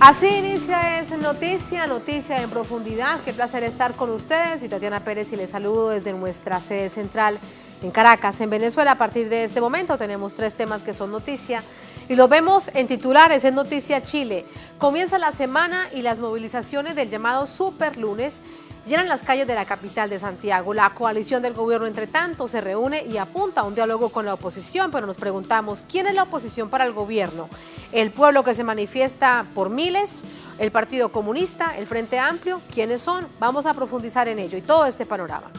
Así inicia Es Noticia en profundidad. Qué placer estar con ustedes. Soy Tatiana Pérez y les saludo desde nuestra sede central en Caracas, en Venezuela. A partir de este momento tenemos 3 temas que son noticia y los vemos en titulares. Es noticia Chile. Comienza la semana y las movilizaciones del llamado Superlunes llenan las calles de la capital de Santiago. La coalición del gobierno, entre tanto, se reúne y apunta a un diálogo con la oposición, pero nos preguntamos, ¿quién es la oposición para el gobierno? ¿El pueblo que se manifiesta por miles? ¿El Partido Comunista? ¿El Frente Amplio? ¿Quiénes son? Vamos a profundizar en ello y todo este panorama.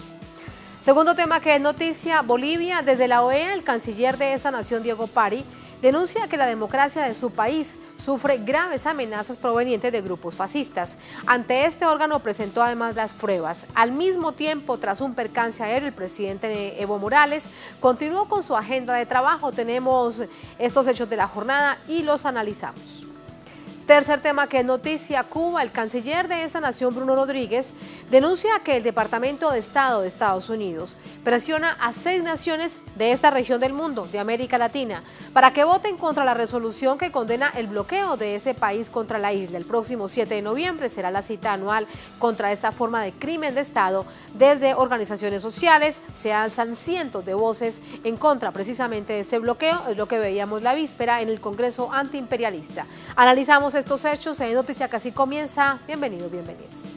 Segundo tema que es noticia, Bolivia. Desde la OEA, el canciller de esta nación, Diego Pari, denuncia que la democracia de su país sufre graves amenazas provenientes de grupos fascistas. Ante este órgano presentó además las pruebas. Al mismo tiempo, tras un percance aéreo, el presidente Evo Morales continuó con su agenda de trabajo. Tenemos estos hechos de la jornada y los analizamos. Tercer tema que es noticia, Cuba. El canciller de esta nación, Bruno Rodríguez, denuncia que el Departamento de Estado de Estados Unidos presiona a 6 naciones de esta región del mundo, de América Latina, para que voten contra la resolución que condena el bloqueo de ese país contra la isla. El próximo 7 de noviembre será la cita anual contra esta forma de crimen de Estado. Desde organizaciones sociales se alzan cientos de voces en contra precisamente de este bloqueo. Es lo que veíamos la víspera en el Congreso Antiimperialista. Analizamos estos hechos en Noticia que así comienza. Bienvenidos, bienvenidas.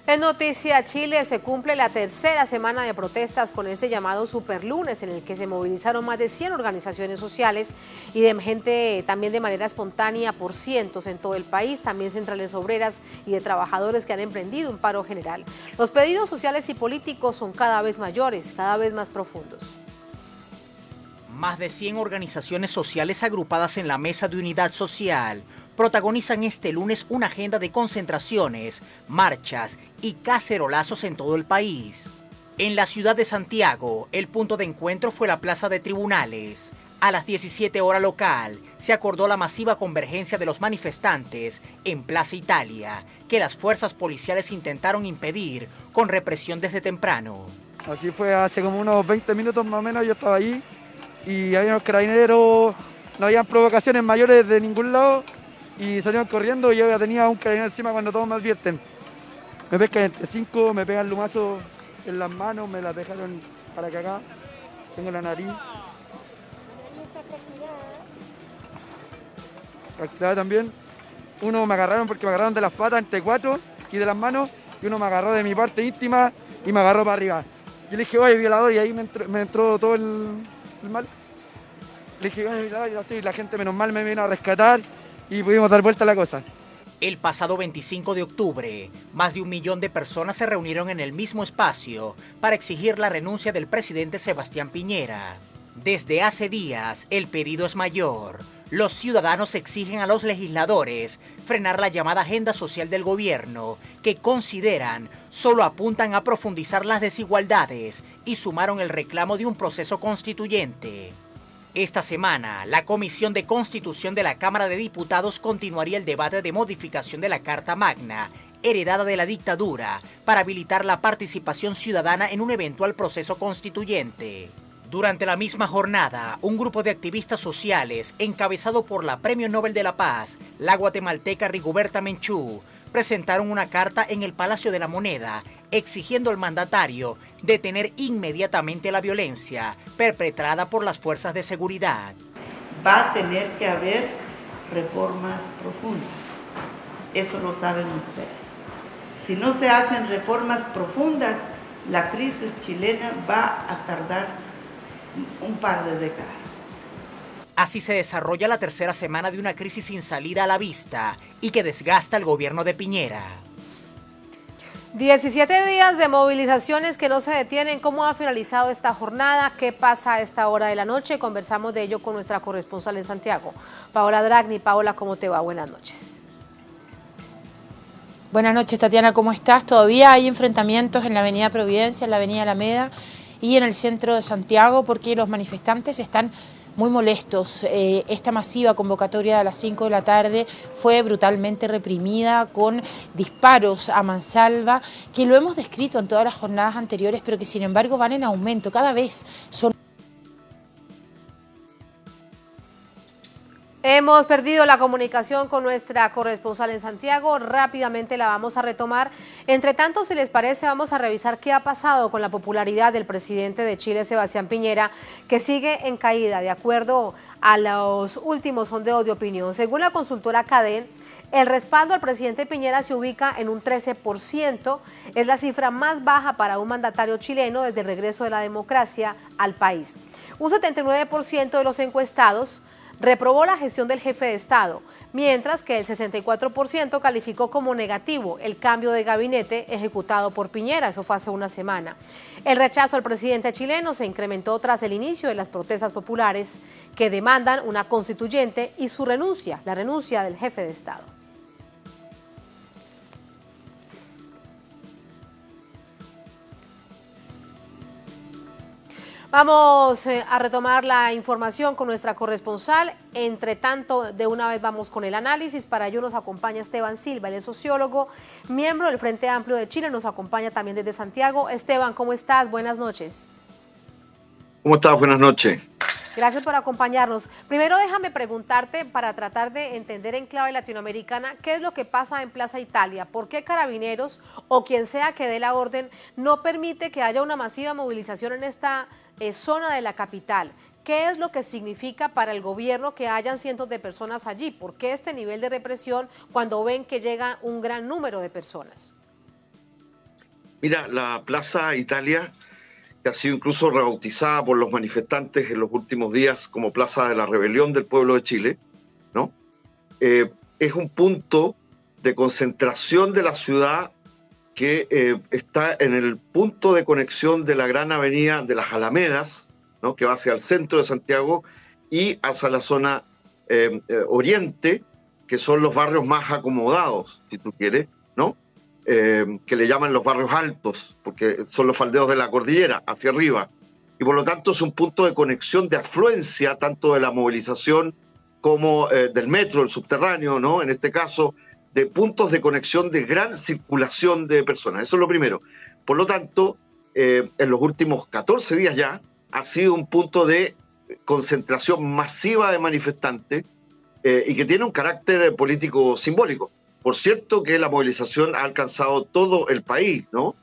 En Noticia Chile se cumple la tercera semana de protestas con este llamado Superlunes, en el que se movilizaron más de 100 organizaciones sociales y de gente también de manera espontánea por cientos en todo el país, también centrales obreras y de trabajadores que han emprendido un paro general. Los pedidos sociales y políticos son cada vez mayores, cada vez más profundos. Más de 100 organizaciones sociales agrupadas en la Mesa de Unidad Social protagonizan este lunes una agenda de concentraciones, marchas y cacerolazos en todo el país. En la ciudad de Santiago, el punto de encuentro fue la Plaza de Tribunales. A las 17 horas local, se acordó la masiva convergencia de los manifestantes en Plaza Italia, que las fuerzas policiales intentaron impedir con represión desde temprano. Así fue hace como unos 20 minutos más o menos, yo estaba allí y había unos carabineros, no habían provocaciones mayores de ningún lado y salieron corriendo y yo ya tenía un carabinero encima cuando todos me advierten. Me pescan entre 5, me pegan lumazos en las manos, me las dejaron para que acá, tengo la nariz. Fracturada también. Uno me agarraron porque me agarraron de las patas entre 4 y de las manos y uno me agarró de mi parte íntima y me agarró para arriba. Yo le dije, oye, violador, y ahí me entró todo el mal. Le dije, oye, violador, y la gente menos mal me vino a rescatar y pudimos dar vuelta a la cosa. El pasado 25 de octubre, más de 1 millón de personas se reunieron en el mismo espacio para exigir la renuncia del presidente Sebastián Piñera. Desde hace días, el pedido es mayor. Los ciudadanos exigen a los legisladores frenar la llamada agenda social del gobierno, que consideran solo apuntan a profundizar las desigualdades y sumaron el reclamo de un proceso constituyente. Esta semana, la Comisión de Constitución de la Cámara de Diputados continuaría el debate de modificación de la Carta Magna, heredada de la dictadura, para habilitar la participación ciudadana en un eventual proceso constituyente. Durante la misma jornada, un grupo de activistas sociales, encabezado por la Premio Nobel de la Paz, la guatemalteca Rigoberta Menchú, presentaron una carta en el Palacio de la Moneda, exigiendo al mandatario detener inmediatamente la violencia perpetrada por las fuerzas de seguridad. Va a tener que haber reformas profundas, eso lo saben ustedes. Si no se hacen reformas profundas, la crisis chilena va a tardar un par de décadas. Así se desarrolla la tercera semana de una crisis sin salida a la vista y que desgasta al gobierno de Piñera. 17 días de movilizaciones que no se detienen. ¿Cómo ha finalizado esta jornada? ¿Qué pasa a esta hora de la noche? Conversamos de ello con nuestra corresponsal en Santiago, Paola Dragni. Paola, ¿cómo te va? Buenas noches. Buenas noches, Tatiana, ¿cómo estás? Todavía hay enfrentamientos en la avenida Providencia, en la avenida Alameda y en el centro de Santiago porque los manifestantes están muy molestos. Esta masiva convocatoria a las 5 de la tarde fue brutalmente reprimida con disparos a mansalva, que lo hemos descrito en todas las jornadas anteriores, pero que sin embargo van en aumento. Cada vez son... Hemos perdido la comunicación con nuestra corresponsal en Santiago. Rápidamente la vamos a retomar. Entre tanto, si les parece, vamos a revisar qué ha pasado con la popularidad del presidente de Chile, Sebastián Piñera, que sigue en caída, de acuerdo a los últimos sondeos de opinión. Según la consultora Cadén, el respaldo al presidente Piñera se ubica en un 13%. Es la cifra más baja para un mandatario chileno desde el regreso de la democracia al país. Un 79% de los encuestados reprobó la gestión del jefe de Estado, mientras que el 64% calificó como negativo el cambio de gabinete ejecutado por Piñera. Eso fue hace una semana. El rechazo al presidente chileno se incrementó tras el inicio de las protestas populares que demandan una constituyente y su renuncia, la renuncia del jefe de Estado. Vamos a retomar la información con nuestra corresponsal. Entre tanto, de una vez vamos con el análisis. Para ello nos acompaña Esteban Silva, él es sociólogo, miembro del Frente Amplio de Chile, nos acompaña también desde Santiago. Esteban, ¿cómo estás? Buenas noches. ¿Cómo estás? Buenas noches. Gracias por acompañarnos. Primero déjame preguntarte, para tratar de entender en clave latinoamericana, ¿qué es lo que pasa en Plaza Italia? ¿Por qué Carabineros o quien sea que dé la orden no permite que haya una masiva movilización en esta zona de la capital? ¿Qué es lo que significa para el gobierno que hayan cientos de personas allí? ¿Por qué este nivel de represión cuando ven que llega un gran número de personas? Mira, la Plaza Italia, que ha sido incluso rebautizada por los manifestantes en los últimos días como Plaza de la Rebelión del Pueblo de Chile, ¿no? Es un punto de concentración de la ciudad que está en el punto de conexión de la gran avenida de las Alamedas, ¿no? Que va hacia el centro de Santiago y hacia la zona oriente, que son los barrios más acomodados, si tú quieres, ¿no? Que le llaman los barrios altos, porque son los faldeos de la cordillera, hacia arriba. Y por lo tanto es un punto de conexión, de afluencia, tanto de la movilización como del metro, el subterráneo, ¿no? En este caso, de puntos de conexión de gran circulación de personas. Eso es lo primero. Por lo tanto, en los últimos 14 días ya, ha sido un punto de concentración masiva de manifestantes y que tiene un carácter político simbólico. Por cierto que la movilización ha alcanzado todo el país, ¿no?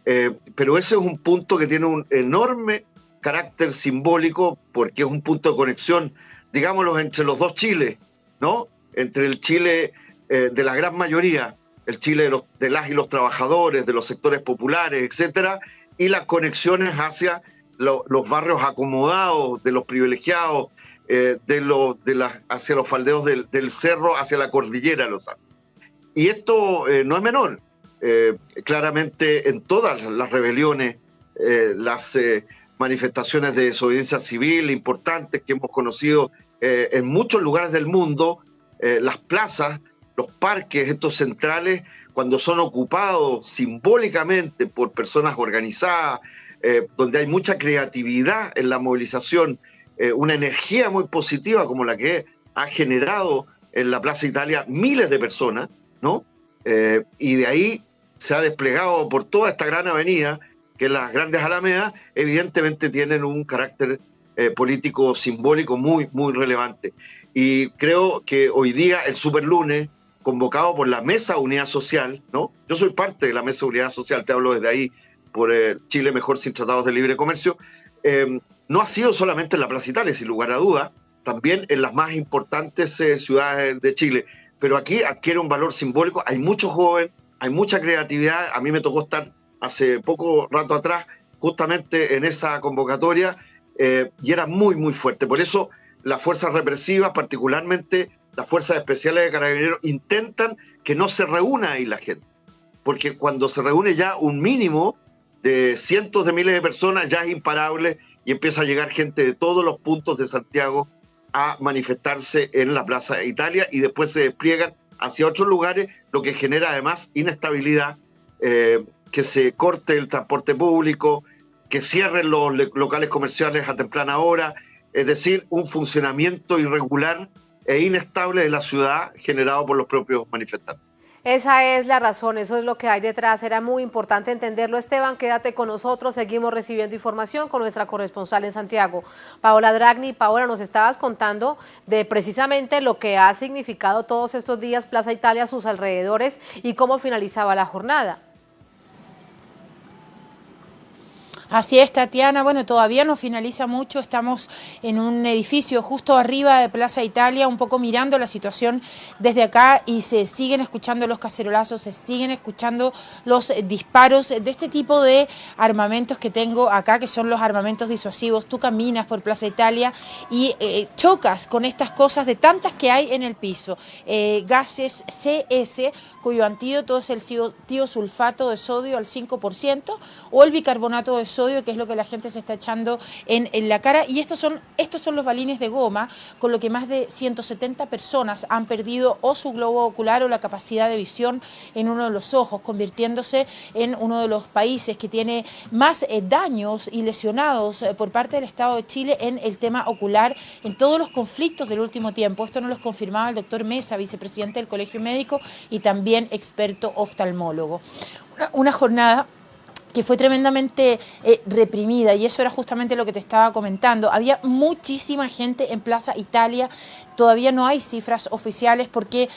Pero ese es un punto que tiene un enorme carácter simbólico porque es un punto de conexión, digámoslo, entre los dos Chiles, ¿no? Entre el Chile de la gran mayoría, el Chile de las y los trabajadores, de los sectores populares, etcétera, y las conexiones hacia los barrios acomodados, de los privilegiados, hacia los faldeos del cerro, hacia la cordillera de los Andes. Y esto no es menor. Claramente en todas las rebeliones, las manifestaciones de desobediencia civil importantes que hemos conocido en muchos lugares del mundo, las plazas, los parques, estos centrales, cuando son ocupados simbólicamente por personas organizadas, donde hay mucha creatividad en la movilización, una energía muy positiva como la que ha generado en la Plaza Italia miles de personas, ¿no? Y de ahí se ha desplegado por toda esta gran avenida, que las grandes alamedas evidentemente tienen un carácter político simbólico muy, muy relevante. Y creo que hoy día, el superlunes, convocado por la Mesa Unidad Social, ¿no? Yo soy parte de la Mesa Unidad Social, te hablo desde ahí, por Chile Mejor sin Tratados de Libre Comercio, no ha sido solamente en la Plaza Italia, sin lugar a duda, también en las más importantes ciudades de Chile. Pero aquí adquiere un valor simbólico, hay muchos jóvenes, hay mucha creatividad. A mí me tocó estar hace poco rato atrás justamente en esa convocatoria y era muy, muy fuerte. Por eso las fuerzas represivas, particularmente las fuerzas especiales de Carabineros, intentan que no se reúna ahí la gente. porque cuando se reúne ya un mínimo de cientos de miles de personas, ya es imparable y empieza a llegar gente de todos los puntos de Santiago a manifestarse en la Plaza Italia y después se despliegan hacia otros lugares, lo que genera además inestabilidad, que se corte el transporte público, que cierren los locales comerciales a temprana hora, es decir, un funcionamiento irregular e inestable de la ciudad generado por los propios manifestantes. Esa es la razón, eso es lo que hay detrás. Era muy importante entenderlo. Esteban, quédate con nosotros, seguimos recibiendo información con nuestra corresponsal en Santiago, Paola Dragni. Paola, nos estabas contando de precisamente lo que ha significado todos estos días Plaza Italia, sus alrededores y cómo finalizaba la jornada. Así es, Tatiana. Bueno, todavía no finaliza mucho. Estamos en un edificio justo arriba de Plaza Italia, un poco mirando la situación desde acá y se siguen escuchando los cacerolazos, se siguen escuchando los disparos de este tipo de armamentos que tengo acá, que son los armamentos disuasivos. Tú caminas por Plaza Italia y chocas con estas cosas de tantas que hay en el piso. Gases CS, cuyo antídoto es el tiosulfato de sodio al 5% o el bicarbonato de sodio, que es lo que la gente se está echando en la cara, y estos son los balines de goma, con lo que más de 170 personas han perdido o su globo ocular o la capacidad de visión en uno de los ojos, convirtiéndose en uno de los países que tiene más daños y lesionados por parte del Estado de Chile en el tema ocular, en todos los conflictos del último tiempo. Esto nos lo confirmaba el doctor Mesa, vicepresidente del Colegio Médico y también experto oftalmólogo. Una jornada que fue tremendamente reprimida, y eso era justamente lo que te estaba comentando. Había muchísima gente en Plaza Italia. Todavía no hay cifras oficiales porque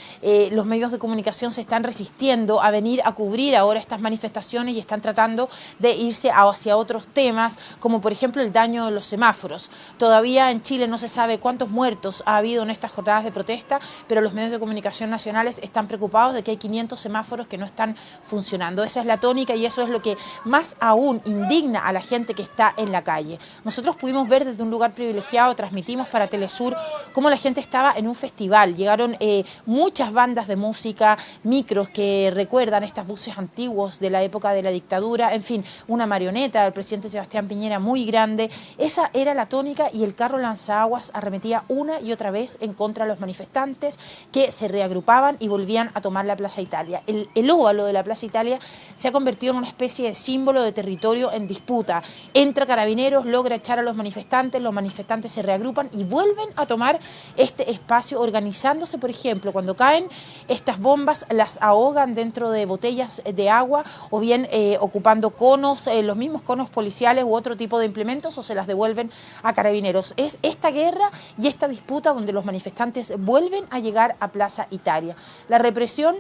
los medios de comunicación se están resistiendo a venir a cubrir ahora estas manifestaciones y están tratando de irse hacia otros temas, como por ejemplo el daño de los semáforos. Todavía en Chile no se sabe cuántos muertos ha habido en estas jornadas de protesta, pero los medios de comunicación nacionales están preocupados de que hay 500 semáforos que no están funcionando. Esa es la tónica y eso es lo que más aún indigna a la gente que está en la calle. Nosotros pudimos ver desde un lugar privilegiado, transmitimos para Telesur, cómo la gente estaba en un festival. Llegaron muchas bandas de música, micros que recuerdan estas buses antiguos de la época de la dictadura, en fin, una marioneta del presidente Sebastián Piñera muy grande. Esa era la tónica y el carro lanzaguas arremetía una y otra vez en contra de los manifestantes que se reagrupaban y volvían a tomar la Plaza Italia. El óvalo de la Plaza Italia se ha convertido en una especie de símbolo de territorio en disputa. Entra Carabineros, logra echar a los manifestantes se reagrupan y vuelven a tomar este espacio organizándose. Por ejemplo, cuando caen estas bombas las ahogan dentro de botellas de agua o bien ocupando conos, los mismos conos policiales u otro tipo de implementos, o se las devuelven a Carabineros. Es esta guerra y esta disputa donde los manifestantes vuelven a llegar a Plaza Italia. La represión,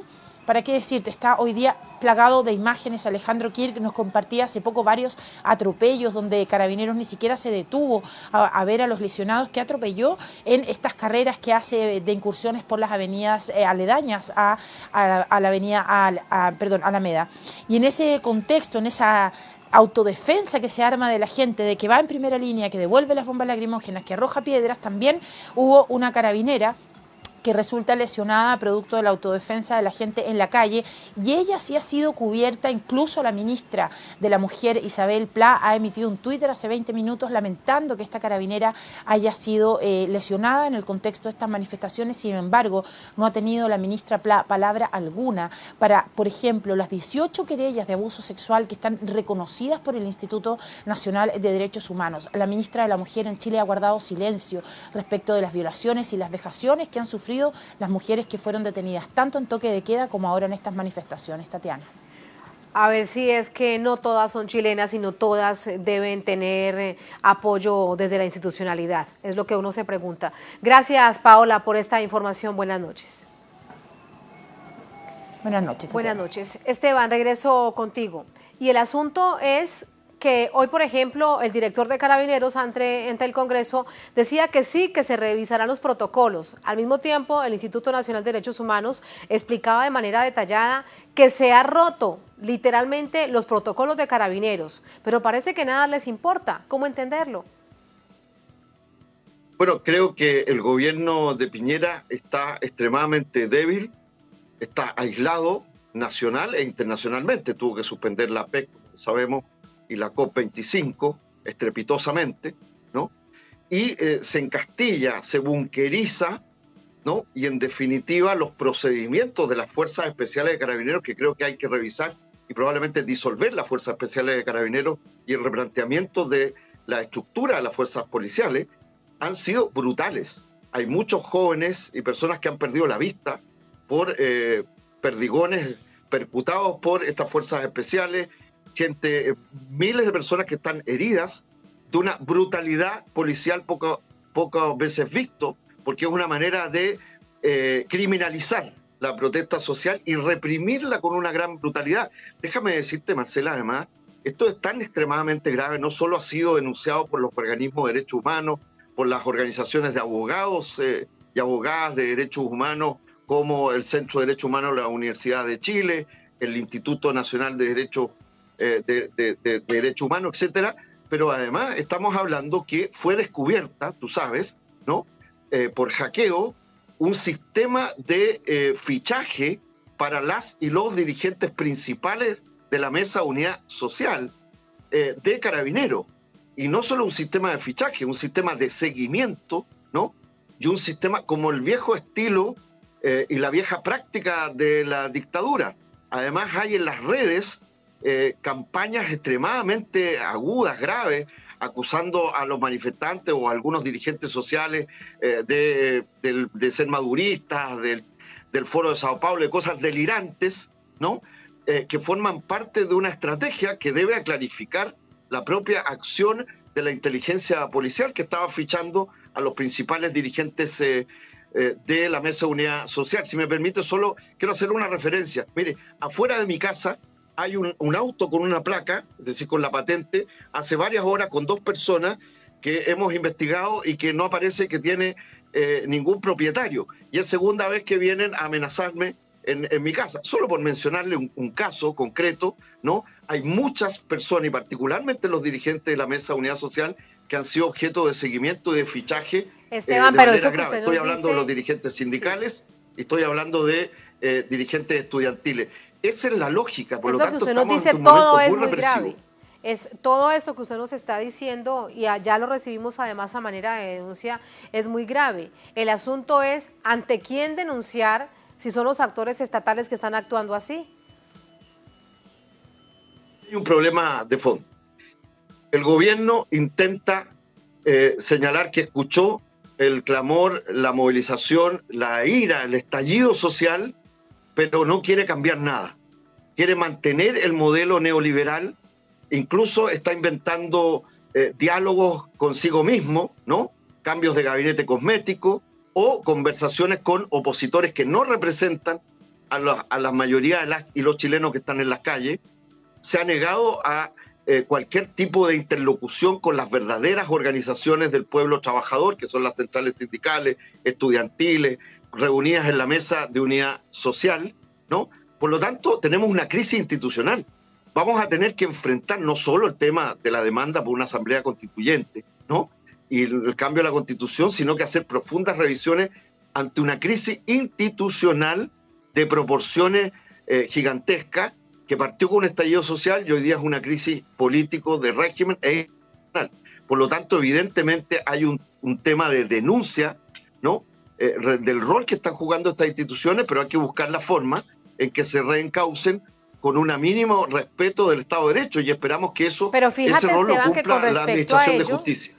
¿para qué decirte? Está hoy día plagado de imágenes. Alejandro Kirk nos compartía hace poco varios atropellos donde Carabineros ni siquiera se detuvo a ver a los lesionados que atropelló en estas carreras que hace de incursiones por las avenidas aledañas a la avenida Alameda. Y en ese contexto, en esa autodefensa que se arma de la gente, de que va en primera línea, que devuelve las bombas lacrimógenas, que arroja piedras, también hubo una carabinera que resulta lesionada producto de la autodefensa de la gente en la calle, y ella sí ha sido cubierta. Incluso la ministra de la Mujer, Isabel Pla, ha emitido un Twitter hace 20 minutos lamentando que esta carabinera haya sido lesionada en el contexto de estas manifestaciones. Sin embargo, no ha tenido la ministra Pla palabra alguna para, por ejemplo, las 18 querellas de abuso sexual que están reconocidas por el Instituto Nacional de Derechos Humanos. La ministra de la Mujer en Chile ha guardado silencio respecto de las violaciones y las vejaciones que han sufrido las mujeres que fueron detenidas, tanto en toque de queda como ahora en estas manifestaciones. Tatiana. A ver si es que no todas son chilenas y no todas deben tener apoyo desde la institucionalidad. Es lo que uno se pregunta. Gracias, Paola, por esta información. Buenas noches. Buenas noches. Tatiana. Buenas noches. Esteban, regreso contigo. Y el asunto es que hoy, por ejemplo, el director de Carabineros ante el Congreso decía que sí, que se revisarán los protocolos. Al mismo tiempo, el Instituto Nacional de Derechos Humanos explicaba de manera detallada que se ha roto literalmente los protocolos de Carabineros, pero parece que nada les importa. ¿Cómo entenderlo? Bueno, creo que el gobierno de Piñera está extremadamente débil, está aislado, nacional e internacionalmente. Tuvo que suspender la PEC, como sabemos, y la COP25 estrepitosamente, ¿no? Y se encastilla, se bunkeriza, ¿no? Y en definitiva los procedimientos de las Fuerzas Especiales de Carabineros, que creo que hay que revisar y probablemente disolver las Fuerzas Especiales de Carabineros, y el replanteamiento de la estructura de las fuerzas policiales, han sido brutales. Hay muchos jóvenes y personas que han perdido la vista por perdigones percutados por estas fuerzas especiales, miles de personas que están heridas de una brutalidad policial pocas veces visto, porque es una manera de criminalizar la protesta social y reprimirla con una gran brutalidad. Déjame decirte, Marcela, además, esto es tan extremadamente grave, no solo ha sido denunciado por los organismos de derechos humanos, por las organizaciones de abogados y abogadas de derechos humanos, como el Centro de Derechos Humanos de la Universidad de Chile, el Instituto Nacional de Derechos Humanos, etcétera. Pero además estamos hablando que fue descubierta, tú sabes, ¿no? Por hackeo, un sistema de fichaje para las y los dirigentes principales de la Mesa Unidad Social de Carabineros. Y no solo un sistema de fichaje, un sistema de seguimiento, ¿no? Y un sistema como el viejo estilo y la vieja práctica de la dictadura. Además hay en las redes campañas extremadamente agudas, graves, acusando a los manifestantes o a algunos dirigentes sociales de ser maduristas, del Foro de Sao Paulo, de cosas delirantes, ¿no? Que forman parte de una estrategia que debe clarificar la propia acción de la inteligencia policial, que estaba fichando a los principales dirigentes de la Mesa Unidad Social. Si me permite, solo quiero hacer una referencia. Mire, afuera de mi casa hay un auto con una placa, es decir, con la patente, hace varias horas con 2 personas que hemos investigado y que no aparece que tiene ningún propietario. Y es segunda vez que vienen a amenazarme en mi casa. Solo por mencionarle un caso concreto, ¿no? Hay muchas personas, y particularmente los dirigentes de la Mesa Unidad Social, que han sido objeto de seguimiento y de fichaje Esteban, de pero manera eso que grave. usted Estoy nos hablando dice, de los dirigentes sindicales, sí, y estoy hablando de dirigentes estudiantiles. Esa es la lógica, por lo eso que tanto usted nos estamos dice, ante un todo momento es muy muy represivo. grave. Es todo esto que usted nos está diciendo, y ya lo recibimos además a manera de denuncia, es muy grave. El asunto es ante quién denunciar si son los actores estatales que están actuando así. Hay un problema de fondo. El gobierno intenta señalar que escuchó el clamor, la movilización, la ira, el estallido social, pero no quiere cambiar nada. Quiere mantener el modelo neoliberal, incluso está inventando diálogos consigo mismo, ¿no? Cambios de gabinete cosmético o conversaciones con opositores que no representan a la mayoría de las y los chilenos que están en las calles. Se ha negado a cualquier tipo de interlocución con las verdaderas organizaciones del pueblo trabajador, que son las centrales sindicales, estudiantiles, reunidas en la Mesa de Unidad Social, ¿no? Por lo tanto, tenemos una crisis institucional. Vamos a tener que enfrentar no solo el tema de la demanda por una asamblea constituyente, ¿no? Y el cambio de la Constitución, sino que hacer profundas revisiones ante una crisis institucional de proporciones gigantescas, que partió con un estallido social y hoy día es una crisis político de régimen e institucional. Por lo tanto, evidentemente hay un tema de denuncia, ¿no? Del rol que están jugando estas instituciones, pero hay que buscar la forma en que se reencaucen con un mínimo respeto del Estado de Derecho, y esperamos que ese rol lo cumpla la Administración de Justicia.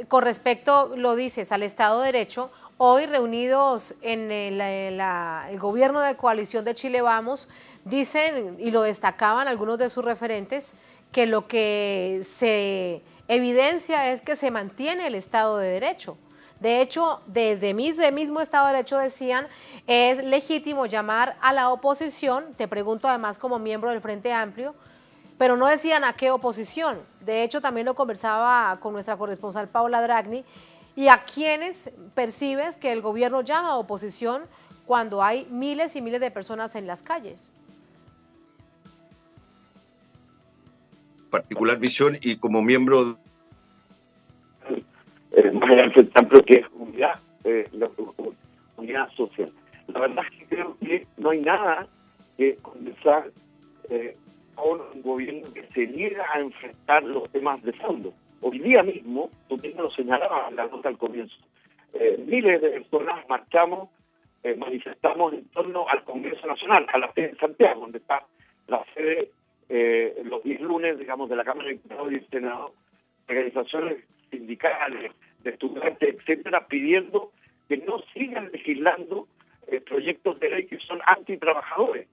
Con respecto, lo dices, al Estado de Derecho, hoy reunidos en el gobierno de coalición de Chile Vamos, dicen, y lo destacaban algunos de sus referentes, que lo que se evidencia es que se mantiene el Estado de Derecho. De hecho, desde mismo Estado de Derecho decían, es legítimo llamar a la oposición, te pregunto además como miembro del Frente Amplio, pero no decían a qué oposición. De hecho, también lo conversaba con nuestra corresponsal Paula Dragni, y a quiénes percibes que el gobierno llama a oposición cuando hay miles y miles de personas en las calles. Particular visión y como miembro más allá del Frente Amplio, que es unidad social. La verdad es que creo que no hay nada que conversar con un gobierno que se niega a enfrentar los temas de fondo. Hoy día mismo, tú mismo lo señalabas en la nota al comienzo, miles de personas marchamos, manifestamos en torno al Congreso Nacional, a la sede de Santiago, donde está la sede los 10 lunes, digamos, de la Cámara de Diputados y del Senado, organizaciones sindicales, de estudiantes, etcétera, pidiendo que no sigan legislando proyectos de ley que son antitrabajadores,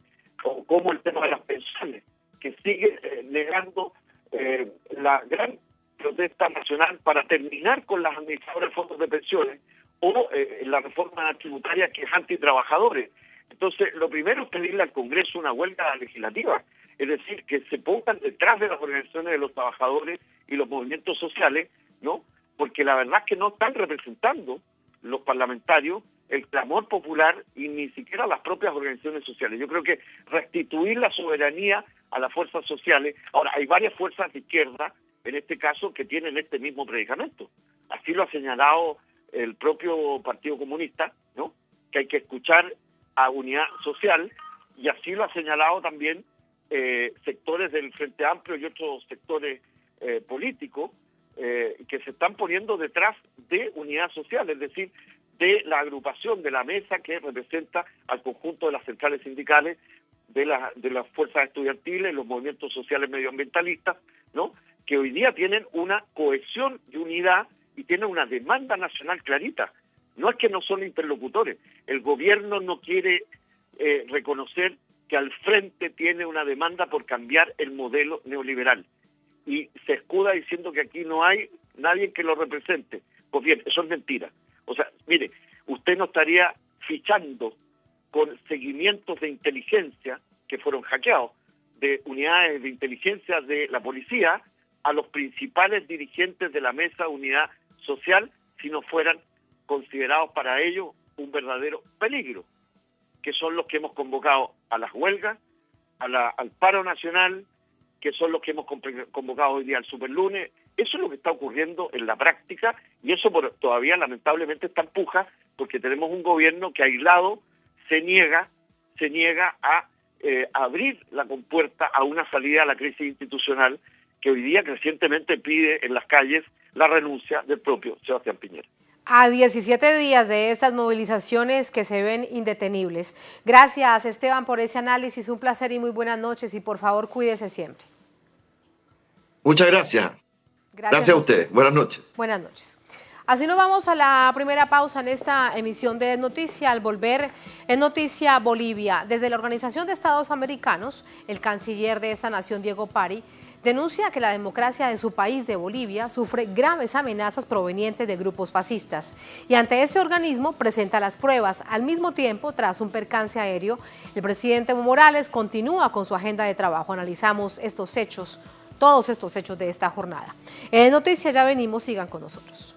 o como el tema de las pensiones, que sigue negando la gran protesta nacional para terminar con las administradoras de fondos de pensiones, o la reforma tributaria que es antitrabajadores. Entonces, lo primero es pedirle al Congreso una huelga legislativa, es decir, que se pongan detrás de las organizaciones de los trabajadores y los movimientos sociales, ¿no? Porque la verdad es que no están representando los parlamentarios el clamor popular y ni siquiera las propias organizaciones sociales. Yo creo que restituir la soberanía a las fuerzas sociales. Ahora, hay varias fuerzas de izquierda, en este caso, que tienen este mismo predicamento. Así lo ha señalado el propio Partido Comunista, ¿no? Que hay que escuchar a Unidad Social, y así lo ha señalado también sectores del Frente Amplio y otros sectores políticos que se están poniendo detrás de Unidad Social, es decir, de la agrupación de la mesa que representa al conjunto de las centrales sindicales, de las fuerzas estudiantiles, los movimientos sociales medioambientalistas, ¿no? Que hoy día tienen una cohesión y unidad y tienen una demanda nacional clarita. No es que no son interlocutores, el gobierno no quiere reconocer que al frente tiene una demanda por cambiar el modelo neoliberal y se escuda diciendo que aquí no hay nadie que lo represente. Pues bien, eso es mentira. O sea, mire, usted no estaría fichando con seguimientos de inteligencia que fueron hackeados de unidades de inteligencia de la policía a los principales dirigentes de la mesa Unidad Social si no fueran considerados para ellos un verdadero peligro, que son los que hemos convocado a las huelgas, al paro nacional, que son los que hemos convocado hoy día al superlunes. Eso es lo que está ocurriendo en la práctica y eso todavía lamentablemente está en puja porque tenemos un gobierno que aislado se niega a abrir la compuerta a una salida a la crisis institucional que hoy día crecientemente pide en las calles la renuncia del propio Sebastián Piñera. A 17 días de estas movilizaciones que se ven indetenibles. Gracias, Esteban, por ese análisis. Un placer y muy buenas noches y por favor cuídese siempre. Muchas gracias. Gracias a usted. Buenas noches. Buenas noches. Así nos vamos a la primera pausa en esta emisión de Noticia. Al volver en Noticia Bolivia, desde la Organización de Estados Americanos, el canciller de esta nación, Diego Pari, denuncia que la democracia de su país, de Bolivia, sufre graves amenazas provenientes de grupos fascistas. Y ante este organismo presenta las pruebas. Al mismo tiempo, tras un percance aéreo, el presidente Evo Morales continúa con su agenda de trabajo. Analizamos estos hechos, todos estos hechos de esta jornada. En Noticias ya venimos, sigan con nosotros.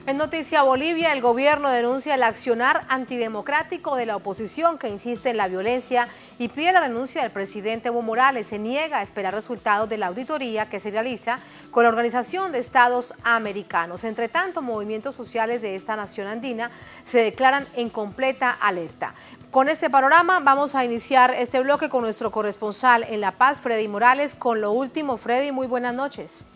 En Noticia Bolivia, el gobierno denuncia el accionar antidemocrático de la oposición que insiste en la violencia y pide la renuncia del presidente Evo Morales. Se niega a esperar resultados de la auditoría que se realiza con la Organización de Estados Americanos. Entre tanto, movimientos sociales de esta nación andina se declaran en completa alerta. Con este panorama vamos a iniciar este bloque con nuestro corresponsal en La Paz, Freddy Morales, con lo último. Freddy, muy buenas noches.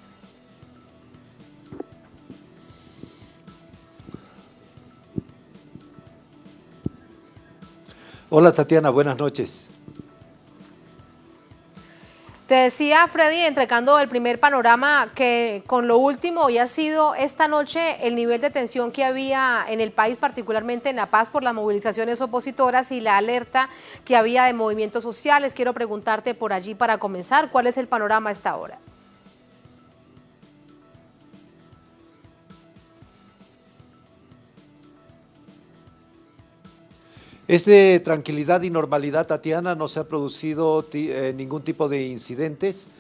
Hola Tatiana, buenas noches. Te decía, Freddy, entregando el primer panorama, que con lo último hoy ha sido esta noche el nivel de tensión que había en el país, particularmente en La Paz, por las movilizaciones opositoras y la alerta que había de movimientos sociales. Quiero preguntarte por allí para comenzar, ¿cuál es el panorama a esta hora? Es de tranquilidad y normalidad, Tatiana, no se ha producido ningún tipo de incidentes.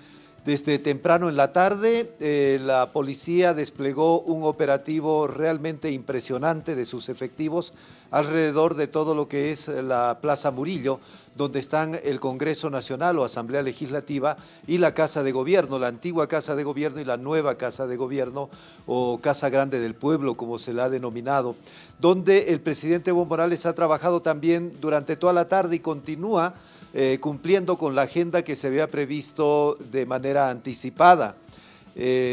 Desde temprano en la tarde, la policía desplegó un operativo realmente impresionante de sus efectivos alrededor de todo lo que es la Plaza Murillo, donde están el Congreso Nacional o Asamblea Legislativa y la Casa de Gobierno, la antigua Casa de Gobierno y la nueva Casa de Gobierno o Casa Grande del Pueblo, como se la ha denominado, donde el presidente Evo Morales ha trabajado también durante toda la tarde y continúa cumpliendo con la agenda que se había previsto de manera anticipada.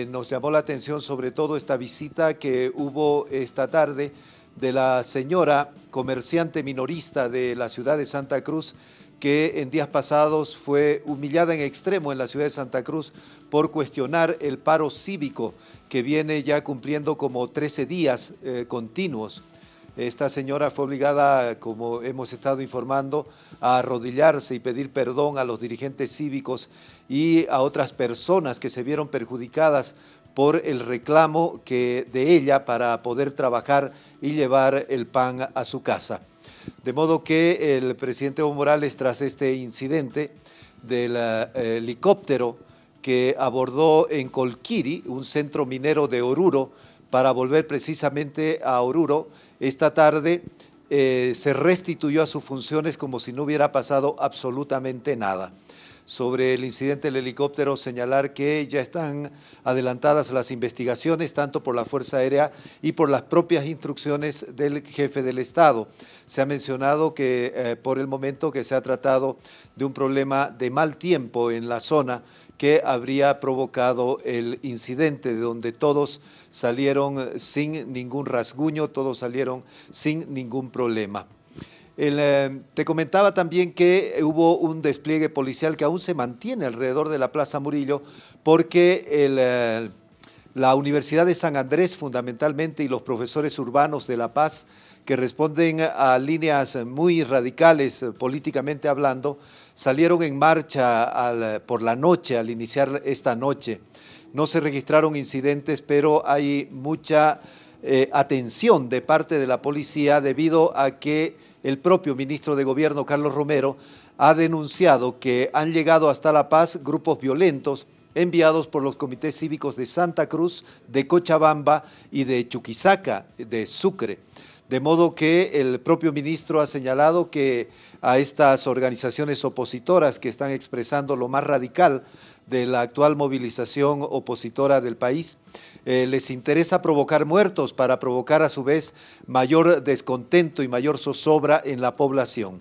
Nos llamó la atención sobre todo esta visita que hubo esta tarde de la señora comerciante minorista de la ciudad de Santa Cruz, que en días pasados fue humillada en extremo en la ciudad de Santa Cruz por cuestionar el paro cívico que viene ya cumpliendo como 13 días continuos. Esta señora fue obligada, como hemos estado informando, a arrodillarse y pedir perdón a los dirigentes cívicos y a otras personas que se vieron perjudicadas por el reclamo de ella para poder trabajar y llevar el pan a su casa. De modo que el presidente Evo Morales, tras este incidente del helicóptero que abordó en Colquiri, un centro minero de Oruro, para volver precisamente a Oruro, esta tarde se restituyó a sus funciones como si no hubiera pasado absolutamente nada. Sobre el incidente del helicóptero, señalar que ya están adelantadas las investigaciones, tanto por la Fuerza Aérea y por las propias instrucciones del jefe del Estado. Se ha mencionado que por el momento que se ha tratado de un problema de mal tiempo en la zona que habría provocado el incidente, de donde todos salieron sin ningún rasguño, todos salieron sin ningún problema. Te comentaba también que hubo un despliegue policial que aún se mantiene alrededor de la Plaza Murillo, porque la Universidad de San Andrés fundamentalmente y los profesores urbanos de La Paz, que responden a líneas muy radicales políticamente hablando, salieron en marcha por la noche, al iniciar esta noche. No se registraron incidentes, pero hay mucha atención de parte de la policía debido a que el propio ministro de Gobierno, Carlos Romero, ha denunciado que han llegado hasta La Paz grupos violentos enviados por los comités cívicos de Santa Cruz, de Cochabamba y de Chuquisaca, de Sucre. De modo que el propio ministro ha señalado que a estas organizaciones opositoras que están expresando lo más radical de la actual movilización opositora del país, les interesa provocar muertos para provocar a su vez mayor descontento y mayor zozobra en la población.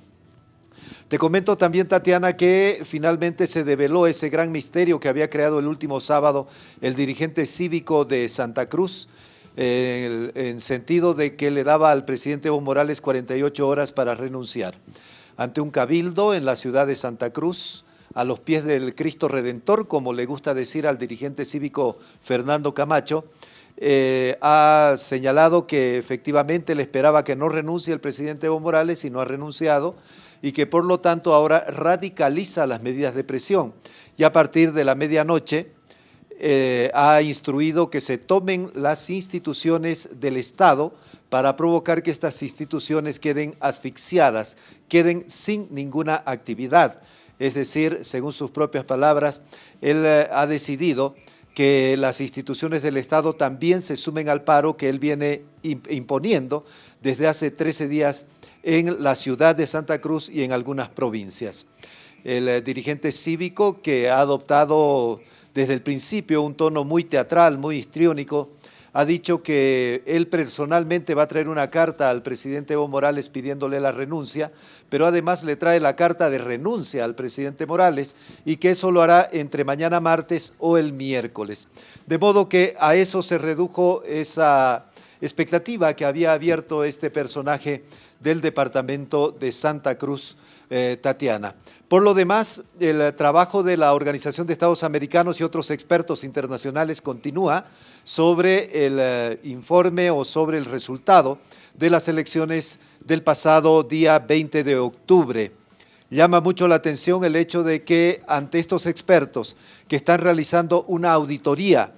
Te comento también, Tatiana, que finalmente se develó ese gran misterio que había creado el último sábado el dirigente cívico de Santa Cruz, en sentido de que le daba al presidente Evo Morales 48 horas para renunciar. Ante un cabildo en la ciudad de Santa Cruz, a los pies del Cristo Redentor, como le gusta decir al dirigente cívico Fernando Camacho, ha señalado que efectivamente le esperaba que no renuncie el presidente Evo Morales y no ha renunciado, y que por lo tanto ahora radicaliza las medidas de presión. Y a partir de la medianoche ha instruido que se tomen las instituciones del Estado para provocar que estas instituciones queden asfixiadas, queden sin ninguna actividad. Es decir, según sus propias palabras, él ha decidido que las instituciones del Estado también se sumen al paro que él viene imponiendo desde hace 13 días en la ciudad de Santa Cruz y en algunas provincias. El dirigente cívico, que ha adoptado desde el principio un tono muy teatral, muy histriónico, ha dicho que él personalmente va a traer una carta al presidente Evo Morales pidiéndole la renuncia, pero además le trae la carta de renuncia al presidente Morales y que eso lo hará entre mañana martes o el miércoles. De modo que a eso se redujo esa expectativa que había abierto este personaje del departamento de Santa Cruz, Tatiana. Por lo demás, el trabajo de la Organización de Estados Americanos y otros expertos internacionales continúa sobre el informe o sobre el resultado de las elecciones del pasado día 20 de octubre. Llama mucho la atención el hecho de que ante estos expertos que están realizando una auditoría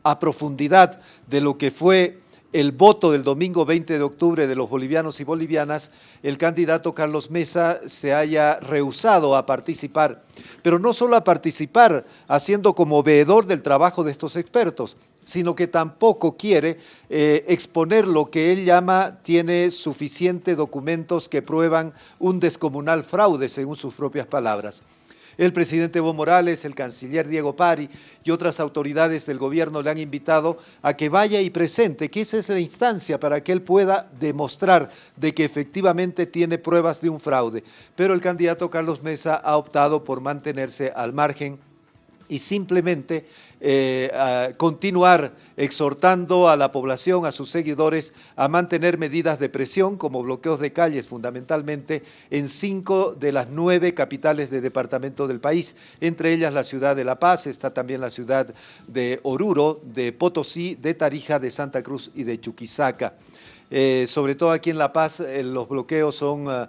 a profundidad de lo que fue el voto del domingo 20 de octubre de los bolivianos y bolivianas, el candidato Carlos Mesa se haya rehusado a participar, pero no solo a participar haciendo como veedor del trabajo de estos expertos, sino que tampoco quiere exponer lo que él llama tiene suficientes documentos que prueban un descomunal fraude, según sus propias palabras. El presidente Evo Morales, el canciller Diego Pari y otras autoridades del gobierno le han invitado a que vaya y presente, que esa es la instancia para que él pueda demostrar de que efectivamente tiene pruebas de un fraude. Pero el candidato Carlos Mesa ha optado por mantenerse al margen y simplemente continuar exhortando a la población, a sus seguidores, a mantener medidas de presión como bloqueos de calles fundamentalmente en 5 de las 9 capitales de departamento del país, entre ellas la ciudad de La Paz, está también la ciudad de Oruro, de Potosí, de Tarija, de Santa Cruz y de Chuquisaca. Sobre todo aquí en La Paz los bloqueos son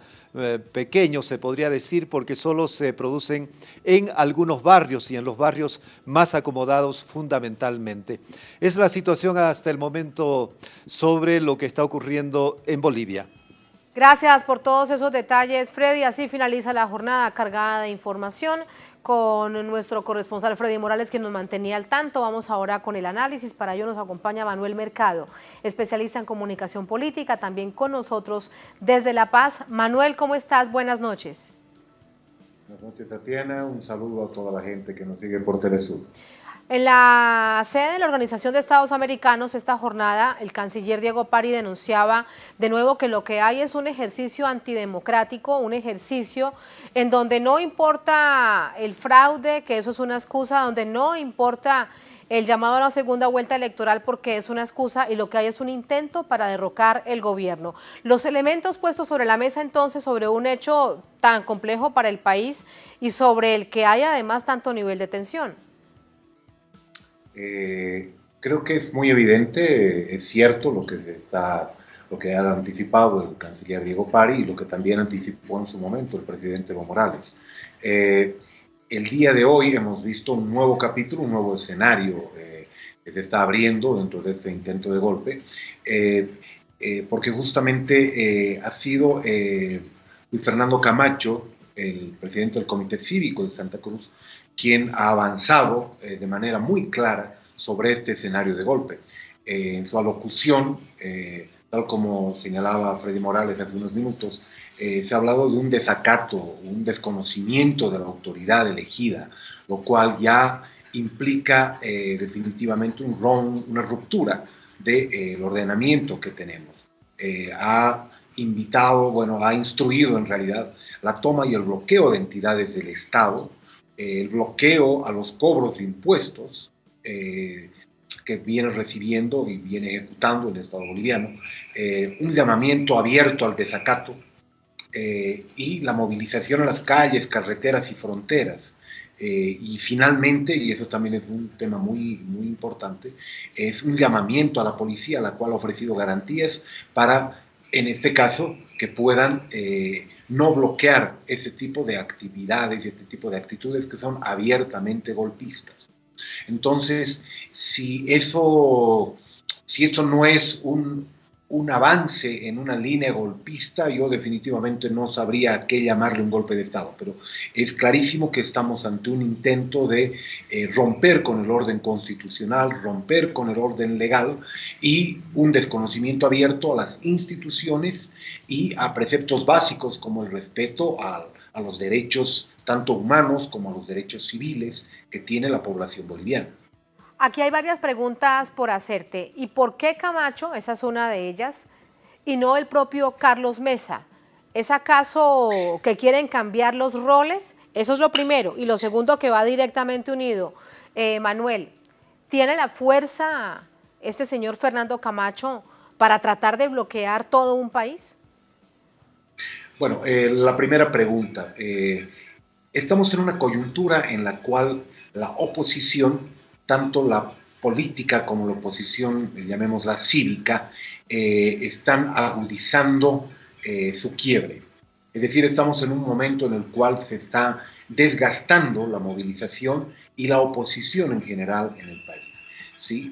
pequeños, se podría decir, porque solo se producen en algunos barrios y en los barrios más acomodados fundamentalmente. Es la situación hasta el momento sobre lo que está ocurriendo en Bolivia. Gracias por todos esos detalles, Freddy. Así finaliza la jornada cargada de información con nuestro corresponsal Freddy Morales, que nos mantenía al tanto. Vamos ahora con el análisis. Para ello nos acompaña Manuel Mercado, especialista en comunicación política, también con nosotros desde La Paz. Manuel, ¿cómo estás? Buenas noches. Buenas noches, Tatiana. Un saludo a toda la gente que nos sigue por Telesur. En la sede de la Organización de Estados Americanos, esta jornada, el canciller Diego Pari denunciaba de nuevo que lo que hay es un ejercicio antidemocrático, un ejercicio en donde no importa el fraude, que eso es una excusa, donde no importa el llamado a la segunda vuelta electoral porque es una excusa y lo que hay es un intento para derrocar el gobierno. Los elementos puestos sobre la mesa entonces sobre un hecho tan complejo para el país y sobre el que hay además tanto nivel de tensión. Creo que es muy evidente, es cierto lo que ha anticipado el canciller Diego Pari y lo que también anticipó en su momento el presidente Evo Morales. El día de hoy hemos visto un nuevo capítulo, un nuevo escenario que se está abriendo dentro de este intento de golpe, porque justamente ha sido Luis Fernando Camacho, el presidente del Comité Cívico de Santa Cruz, quien ha avanzado de manera muy clara sobre este escenario de golpe. En su alocución, tal como señalaba Freddy Morales hace unos minutos, se ha hablado de un desacato, un desconocimiento de la autoridad elegida, lo cual ya implica definitivamente una ruptura del ordenamiento que tenemos. Ha instruido en realidad la toma y el bloqueo de entidades del Estado, el bloqueo a los cobros de impuestos que viene recibiendo y viene ejecutando el Estado boliviano, un llamamiento abierto al desacato y la movilización a las calles, carreteras y fronteras. Y finalmente, y eso también es un tema muy, muy importante, es un llamamiento a la policía, a la cual ha ofrecido garantías para, en este caso, que puedan no bloquear ese tipo de actividades y este tipo de actitudes que son abiertamente golpistas. Entonces, si eso no es un avance en una línea golpista, yo definitivamente no sabría a qué llamarle un golpe de Estado, pero es clarísimo que estamos ante un intento de romper con el orden constitucional, romper con el orden legal y un desconocimiento abierto a las instituciones y a preceptos básicos como el respeto a los derechos tanto humanos como a los derechos civiles que tiene la población boliviana. Aquí hay varias preguntas por hacerte. ¿Y por qué Camacho, esa es una de ellas, y no el propio Carlos Mesa? ¿Es acaso que quieren cambiar los roles? Eso es lo primero. Y lo segundo, que va directamente unido. Manuel, ¿tiene la fuerza este señor Fernando Camacho para tratar de bloquear todo un país? Bueno, la primera pregunta. estamos en una coyuntura en la cual la oposición, tanto la política como la oposición, llamémosla cívica, están agudizando su quiebre. Es decir, estamos en un momento en el cual se está desgastando la movilización y la oposición en general en el país. ¿Sí?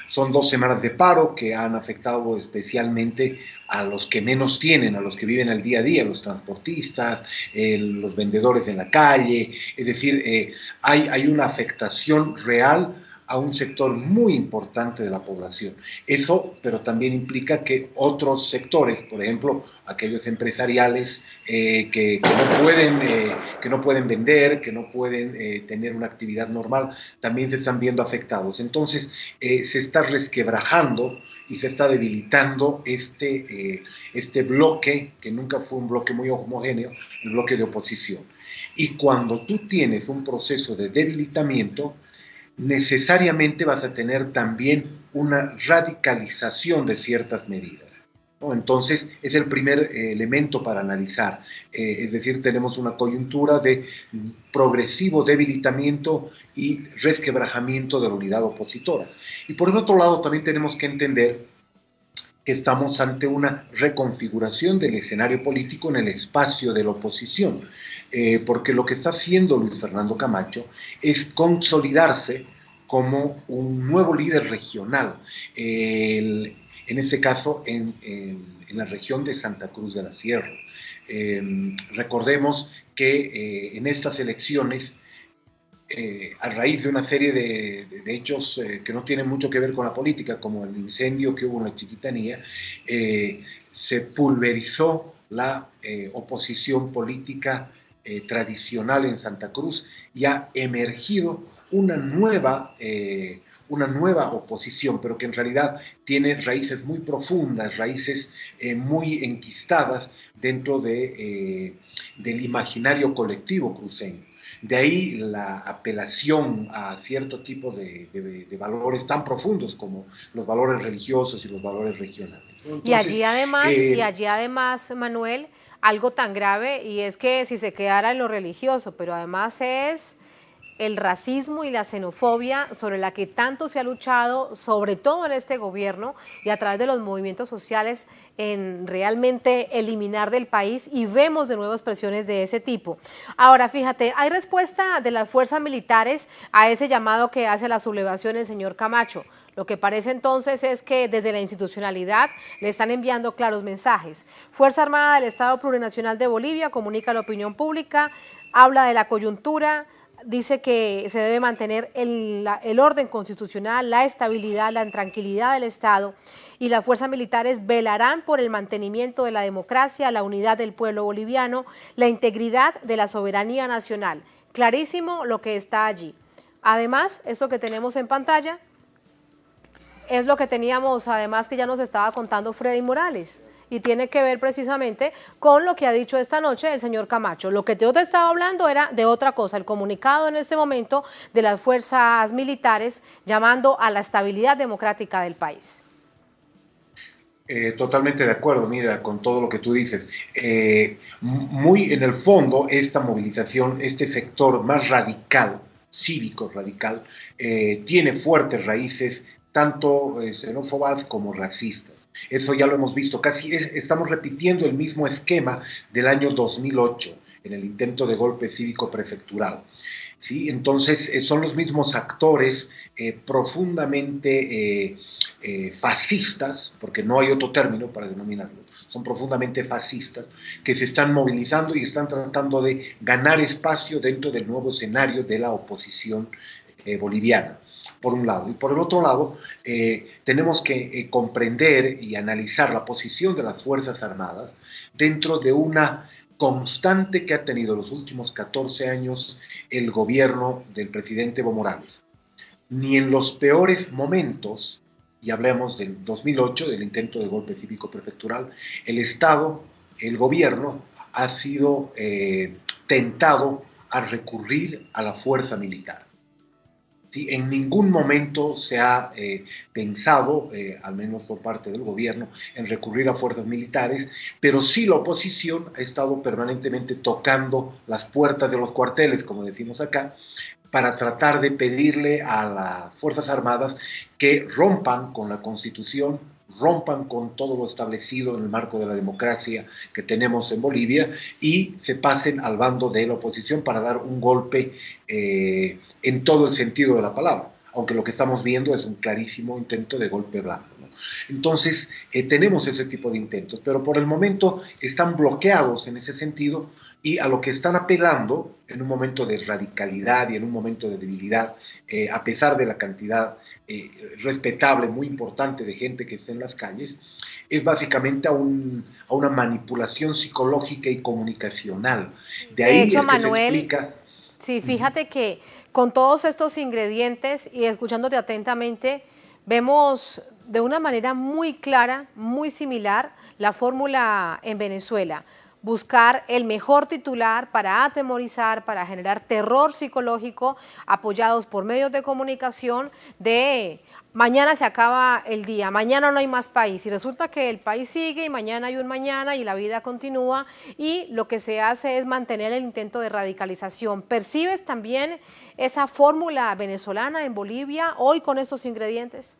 Son 2 semanas de paro que han afectado especialmente a los que menos tienen, a los que viven el día a día, los transportistas, los vendedores en la calle. Es decir, hay una afectación real a un sector muy importante de la población. Eso, pero también implica que otros sectores, por ejemplo, aquellos empresariales que no pueden vender, que no pueden tener una actividad normal, también se están viendo afectados. Entonces, se está resquebrajando y se está debilitando este bloque, que nunca fue un bloque muy homogéneo, el bloque de oposición. Y cuando tú tienes un proceso de debilitamiento, necesariamente vas a tener también una radicalización de ciertas medidas, ¿no? Entonces, es el primer elemento para analizar. Es decir, tenemos una coyuntura de progresivo debilitamiento y resquebrajamiento de la unidad opositora. Y por el otro lado, también tenemos que entender que estamos ante una reconfiguración del escenario político en el espacio de la oposición, porque lo que está haciendo Luis Fernando Camacho es consolidarse como un nuevo líder regional, en este caso en la región de Santa Cruz de la Sierra. Recordemos que en estas elecciones, a raíz de una serie de hechos que no tienen mucho que ver con la política, como el incendio que hubo en la Chiquitanía, se pulverizó la oposición política tradicional en Santa Cruz y ha emergido una nueva oposición, pero que en realidad tiene raíces muy profundas, raíces muy enquistadas dentro del imaginario colectivo cruceño. De ahí la apelación a cierto tipo de valores tan profundos como los valores religiosos y los valores regionales. Entonces, y allí además, Manuel, algo tan grave, y es que si se quedara en lo religioso, pero además es el racismo y la xenofobia sobre la que tanto se ha luchado, sobre todo en este gobierno y a través de los movimientos sociales, en realmente eliminar del país, y vemos de nuevo expresiones de ese tipo. Ahora, fíjate, hay respuesta de las fuerzas militares a ese llamado que hace a la sublevación el señor Camacho. Lo que parece entonces es que desde la institucionalidad le están enviando claros mensajes. Fuerza Armada del Estado Plurinacional de Bolivia comunica a la opinión pública, habla de la coyuntura, dice que se debe mantener el orden constitucional, la estabilidad, la tranquilidad del Estado, y las fuerzas militares velarán por el mantenimiento de la democracia, la unidad del pueblo boliviano, la integridad de la soberanía nacional. Clarísimo lo que está allí. Además, esto que tenemos en pantalla es lo que teníamos, además, que ya nos estaba contando Freddy Morales, y tiene que ver precisamente con lo que ha dicho esta noche el señor Camacho. Lo que yo te estaba hablando era de otra cosa, el comunicado en este momento de las fuerzas militares llamando a la estabilidad democrática del país. Totalmente de acuerdo, mira, con todo lo que tú dices. Muy en el fondo, esta movilización, este sector más radical, cívico radical, tiene fuertes raíces, tanto xenófobas como racistas. Eso ya lo hemos visto, estamos repitiendo el mismo esquema del año 2008, en el intento de golpe cívico prefectural. ¿Sí? Entonces, son los mismos actores profundamente fascistas, porque no hay otro término para denominarlo, son profundamente fascistas, que se están movilizando y están tratando de ganar espacio dentro del nuevo escenario de la oposición boliviana, por un lado. Y por el otro lado, tenemos que comprender y analizar la posición de las Fuerzas Armadas dentro de una constante que ha tenido los últimos 14 años el gobierno del presidente Evo Morales. Ni en los peores momentos, y hablemos del 2008, del intento de golpe cívico prefectural, el Estado, el gobierno, ha sido tentado a recurrir a la fuerza militar. ¿sí? En ningún momento se ha pensado, al menos por parte del gobierno, en recurrir a fuerzas militares, pero sí la oposición ha estado permanentemente tocando las puertas de los cuarteles, como decimos acá, para tratar de pedirle a las Fuerzas Armadas que rompan con la Constitución, rompan con todo lo establecido en el marco de la democracia que tenemos en Bolivia y se pasen al bando de la oposición para dar un golpe en todo el sentido de la palabra, aunque lo que estamos viendo es un clarísimo intento de golpe blando, ¿no? Entonces, tenemos ese tipo de intentos, pero por el momento están bloqueados en ese sentido y a lo que están apelando en un momento de radicalidad y en un momento de debilidad, a pesar de la cantidad respetable, muy importante de gente que está en las calles, es básicamente a una manipulación psicológica y comunicacional. De ahí hecho, es que Manuel, se explica... Sí, fíjate que con todos estos ingredientes y escuchándote atentamente, vemos de una manera muy clara, muy similar, la fórmula en Venezuela. Buscar el mejor titular para atemorizar, para generar terror psicológico, apoyados por medios de comunicación de mañana se acaba el día, mañana no hay más país. Y resulta que el país sigue y mañana hay un mañana y la vida continúa y lo que se hace es mantener el intento de radicalización. ¿Percibes también esa fórmula venezolana en Bolivia hoy con estos ingredientes?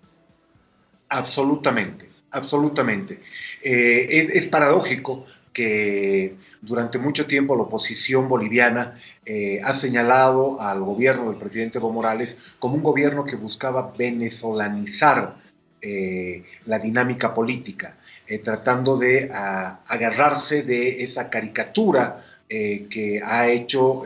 Absolutamente, absolutamente. Es paradójico que durante mucho tiempo la oposición boliviana ha señalado al gobierno del presidente Evo Morales como un gobierno que buscaba venezolanizar la dinámica política, tratando de agarrarse de esa caricatura que han hecho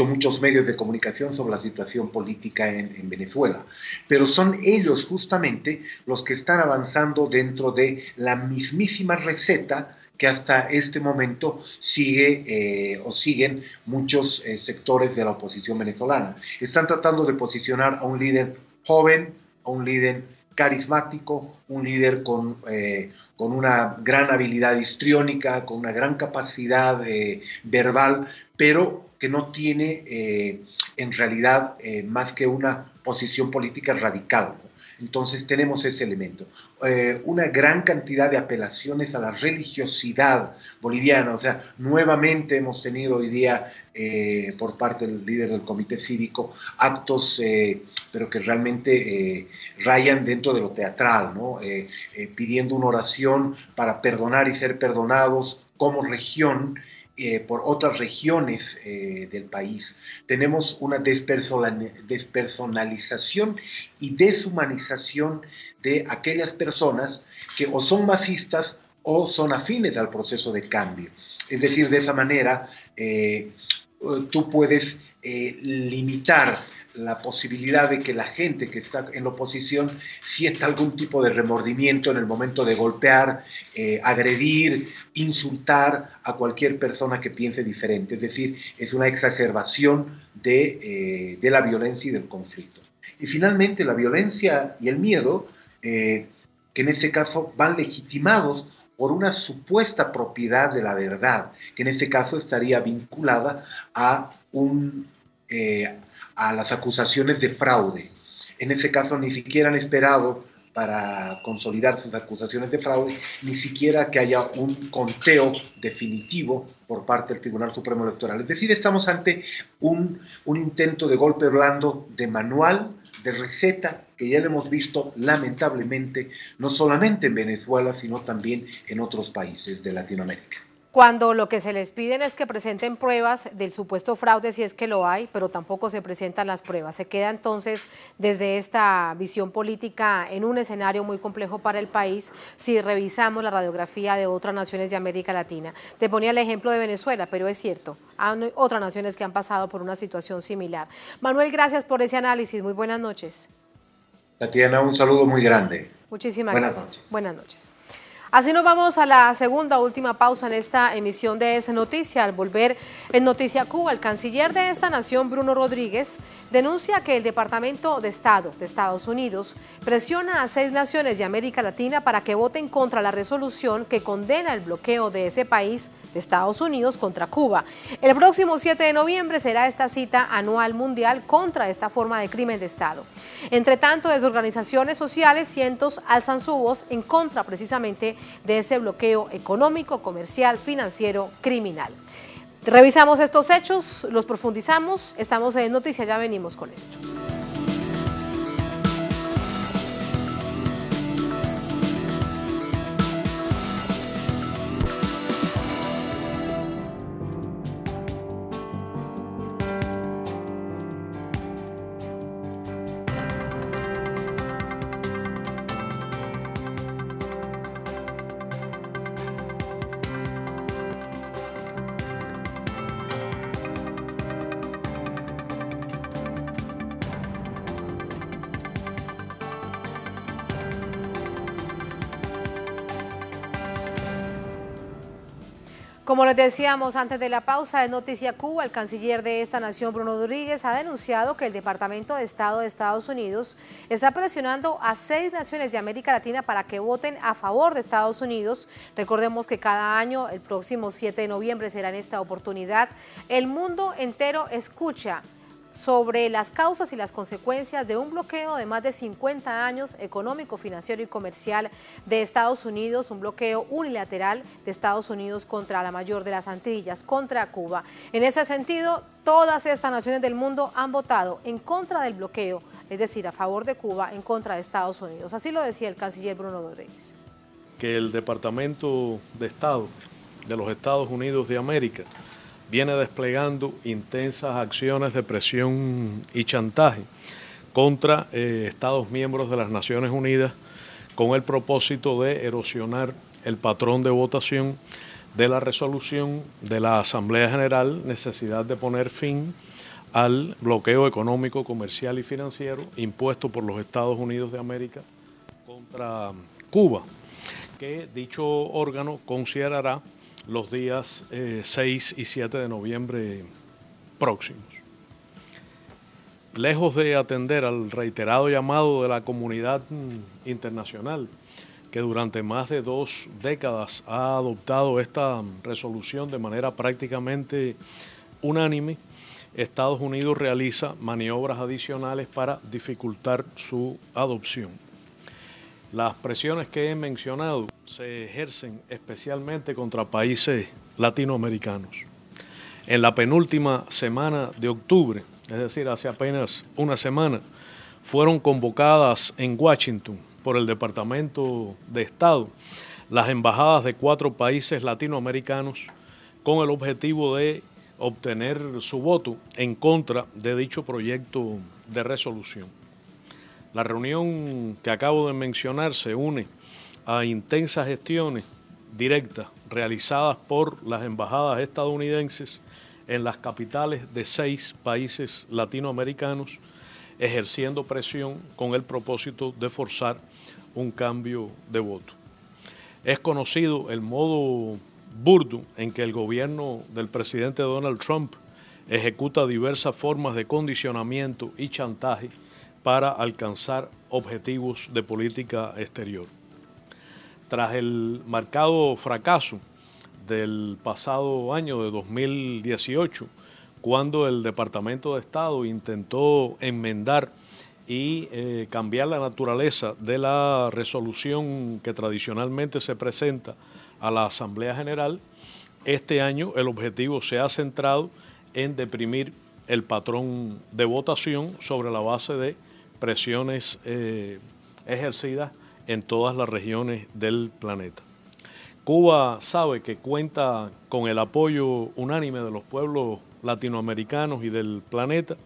muchos medios de comunicación sobre la situación política en Venezuela. Pero son ellos justamente los que están avanzando dentro de la mismísima receta que hasta este momento siguen muchos sectores de la oposición venezolana. Están tratando de posicionar a un líder joven, a un líder carismático, un líder con una gran habilidad histriónica, con una gran capacidad verbal, pero que no tiene en realidad más que una posición política radical, ¿no? Entonces tenemos ese elemento. Una gran cantidad de apelaciones a la religiosidad boliviana, o sea, nuevamente hemos tenido hoy día por parte del líder del comité cívico actos, pero que realmente rayan dentro de lo teatral, ¿no? Pidiendo una oración para perdonar y ser perdonados como región, por otras regiones del país. Tenemos una despersonalización y deshumanización de aquellas personas que o son masistas o son afines al proceso de cambio. Es decir, de esa manera tú puedes limitar la posibilidad de que la gente que está en la oposición sienta algún tipo de remordimiento en el momento de golpear, agredir, insultar a cualquier persona que piense diferente. Es decir, es una exacerbación de la violencia y del conflicto. Y finalmente la violencia y el miedo, que en este caso van legitimados por una supuesta propiedad de la verdad, que en este caso estaría vinculada a las acusaciones de fraude. En ese caso ni siquiera han esperado para consolidar sus acusaciones de fraude, ni siquiera que haya un conteo definitivo por parte del Tribunal Supremo Electoral. Es decir, estamos ante un intento de golpe blando, de manual, de receta, que ya lo hemos visto lamentablemente, no solamente en Venezuela, sino también en otros países de Latinoamérica. Cuando lo que se les piden es que presenten pruebas del supuesto fraude, si es que lo hay, pero tampoco se presentan las pruebas. Se queda entonces desde esta visión política en un escenario muy complejo para el país si revisamos la radiografía de otras naciones de América Latina. Te ponía el ejemplo de Venezuela, pero es cierto, hay otras naciones que han pasado por una situación similar. Manuel, gracias por ese análisis. Muy buenas noches. Tatiana, un saludo muy grande. Muchísimas gracias. Buenas noches. Así nos vamos a la segunda, última pausa en esta emisión de Es Noticia. Al volver en Noticia Cuba, el canciller de esta nación, Bruno Rodríguez, denuncia que el Departamento de Estado de Estados Unidos presiona a 6 naciones de América Latina para que voten contra la resolución que condena el bloqueo de ese país, de Estados Unidos, contra Cuba. El próximo 7 de noviembre será esta cita anual mundial contra esta forma de crimen de Estado. Entre tanto, desde organizaciones sociales, cientos alzan su voz en contra precisamente de ese bloqueo económico, comercial, financiero, criminal. Revisamos estos hechos, los profundizamos, estamos en Noticias, ya venimos con esto. Como les decíamos antes de la pausa de Noticia Cuba, el canciller de esta nación, Bruno Rodríguez, ha denunciado que el Departamento de Estado de Estados Unidos está presionando a 6 naciones de América Latina para que voten a favor de Estados Unidos. Recordemos que cada año, el próximo 7 de noviembre será en esta oportunidad, el mundo entero escucha sobre las causas y las consecuencias de un bloqueo de más de 50 años económico, financiero y comercial de Estados Unidos, un bloqueo unilateral de Estados Unidos contra la mayor de las Antillas, contra Cuba. En ese sentido, todas estas naciones del mundo han votado en contra del bloqueo, es decir, a favor de Cuba, en contra de Estados Unidos. Así lo decía el canciller Bruno Rodríguez. Que el Departamento de Estado de los Estados Unidos de América viene desplegando intensas acciones de presión y chantaje contra Estados miembros de las Naciones Unidas con el propósito de erosionar el patrón de votación de la resolución de la Asamblea General, necesidad de poner fin al bloqueo económico, comercial y financiero impuesto por los Estados Unidos de América contra Cuba, que dicho órgano considerará los días 6 y 7 de noviembre próximos. Lejos de atender al reiterado llamado de la comunidad internacional, que durante más de 2 décadas ha adoptado esta resolución de manera prácticamente unánime, Estados Unidos realiza maniobras adicionales para dificultar su adopción. Las presiones que he mencionado se ejercen especialmente contra países latinoamericanos. En la penúltima semana de octubre, es decir, hace apenas una semana, fueron convocadas en Washington por el Departamento de Estado las embajadas de 4 países latinoamericanos con el objetivo de obtener su voto en contra de dicho proyecto de resolución. La reunión que acabo de mencionar se une a intensas gestiones directas realizadas por las embajadas estadounidenses en las capitales de 6 países latinoamericanos, ejerciendo presión con el propósito de forzar un cambio de voto. Es conocido el modo burdo en que el gobierno del presidente Donald Trump ejecuta diversas formas de condicionamiento y chantaje para alcanzar objetivos de política exterior. Tras el marcado fracaso del pasado año de 2018, cuando el Departamento de Estado intentó enmendar y cambiar la naturaleza de la resolución que tradicionalmente se presenta a la Asamblea General, este año el objetivo se ha centrado en deprimir el patrón de votación sobre la base de presiones ejercidas en todas las regiones del planeta. Cuba sabe que cuenta con el apoyo unánime de los pueblos latinoamericanos y del planeta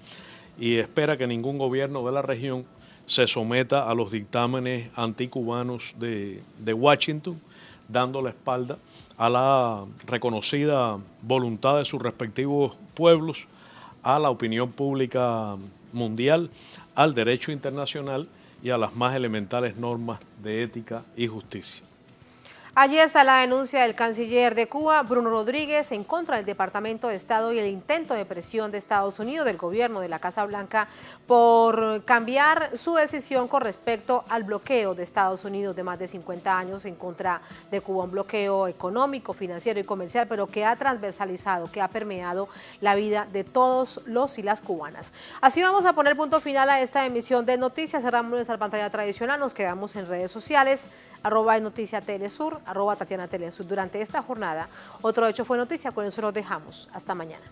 y espera que ningún gobierno de la región se someta a los dictámenes anticubanos de Washington, dando la espalda a la reconocida voluntad de sus respectivos pueblos, a la opinión pública mundial, al derecho internacional y a las más elementales normas de ética y justicia. Allí está la denuncia del canciller de Cuba, Bruno Rodríguez, en contra del Departamento de Estado y el intento de presión de Estados Unidos, del gobierno de la Casa Blanca, por cambiar su decisión con respecto al bloqueo de Estados Unidos de más de 50 años en contra de Cuba, un bloqueo económico, financiero y comercial, pero que ha transversalizado, que ha permeado la vida de todos los y las cubanas. Así vamos a poner punto final a esta emisión de Noticias. Cerramos nuestra pantalla tradicional, nos quedamos en redes sociales, @NoticiaTelesur, @Tatiana Telesur. Durante esta jornada, otro hecho fue noticia, con eso nos dejamos. Hasta mañana.